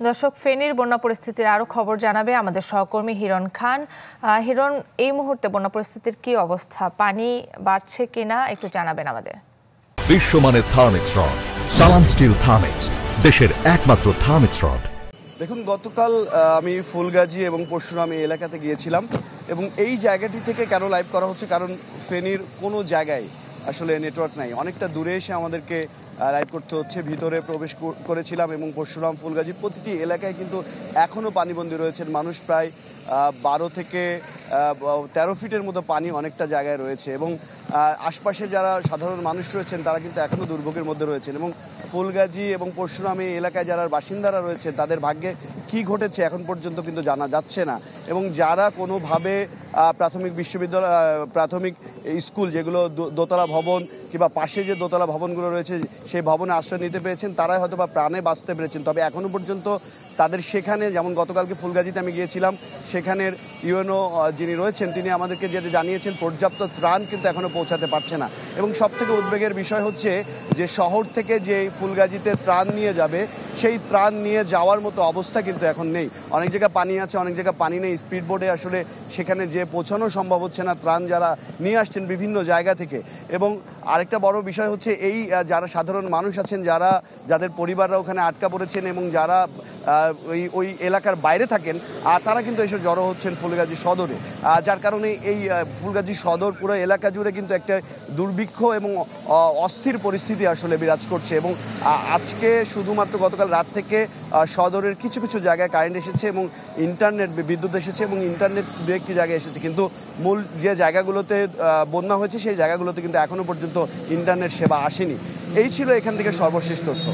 দর্শক, ফেনীর বন্যা পরিস্থিতির আরো খবর জানাবে আমাদের সহকর্মী হিরণ খান। হিরণ, এই মুহূর্তে বন্যা পরিস্থিতির কি অবস্থা? পানি বাড়ছে কিনা একটু জানাবেন আমাদের। বিশ্বমানের থার্মিক্স রড, সালাম স্টিল থার্মিক্স, দেশের একমাত্র থার্মিক্স রড। দেখুন, গতকাল আমি ফুলগাজী এবং পরশুরাম এই এলাকাতে গিয়েছিলাম এবং এই জায়গাটি থেকে কেন লাইভ করা হচ্ছে, কারণ ফেনীর কোনো জায়গায় আসলে নেটওয়ার্ক নাই, অনেকটা দূরে এসে আমাদেরকে লাইভ করতে হচ্ছে। ভিতরে প্রবেশ করেছিলাম এবং পরশুরাম ফুলগাজী প্রতিটি এলাকায় কিন্তু এখনও পানিবন্দী রয়েছেন মানুষ। প্রায় 12 থেকে 13 ফিটের মতো পানি অনেকটা জায়গায় রয়েছে এবং আশপাশে যারা সাধারণ মানুষ রয়েছেন তারা কিন্তু এখনও দুর্ভোগের মধ্যে রয়েছেন। এবং ফুলগাজী এবং পরশুরাম এই এলাকায় যারা বাসিন্দারা রয়েছেন তাদের ভাগ্যে কি ঘটেছে এখন পর্যন্ত কিন্তু জানা যাচ্ছে না। এবং যারা কোনোভাবে প্রাথমিক বিশ্ববিদ্যালয়, প্রাথমিক স্কুল যেগুলো দোতলা ভবন কিংবা পাশে যে দোতলা ভবনগুলো রয়েছে সেই ভবনে আশ্রয় নিতে পেরেছেন তারাই হয়তো বা প্রাণে বাঁচতে পেরেছেন। তবে এখনও পর্যন্ত তাদের সেখানে, যেমন গতকালকে ফুলগাজীতে আমি গিয়েছিলাম, সেখানের ইউএনও যিনি রয়েছেন তিনি আমাদেরকে যেটা জানিয়েছেন, পর্যাপ্ত ত্রাণ কিন্তু এখনও পৌঁছাতে পারছে না। এবং সবথেকে উদ্বেগের বিষয় হচ্ছে যে শহর থেকে যে ফুলগাজীতে ত্রাণ নিয়ে যাবে সেই ত্রাণ নিয়ে যাওয়ার মতো অবস্থা কিন্তু এখন নেই। অনেক জায়গায় পানি আছে, অনেক জায়গায় পানি নেই। স্পিড বোটে আসলে সেখানে যে পৌঁছানো সম্ভব হচ্ছে না ত্রাণ যারা নিয়ে আসছেন বিভিন্ন জায়গা থেকে। এবং আরেকটা বড় বিষয় হচ্ছে এই যারা সাধারণ মানুষ আছেন, যাদের পরিবাররা ওখানে আটকা পড়েছেন এবং যারা ওই এলাকার বাইরে থাকেন, তারা কিন্তু এসে জড়ো হচ্ছেন ফুলগাজী সদরে, যার কারণে এই ফুলগাজী সদর পুরো এলাকা জুড়ে কিন্তু একটা দুর্ভিক্ষ এবং অস্থির পরিস্থিতি আসলে বিরাজ করছে। এবং আজকে শুধুমাত্র গতকাল রাত থেকে সদরের কিছু কিছু জায়গায় কারেন্ট এসেছে এবং বিদ্যুৎ এসেছে এবং ইন্টারনেট দু একটি জায়গায় এসেছে, কিন্তু মূল যে জায়গাগুলোতে বন্যা হয়েছে সেই জায়গাগুলোতে কিন্তু এখনও পর্যন্ত ইন্টারনেট সেবা আসেনি। এই ছিল এখান থেকে সর্বশেষ তথ্য।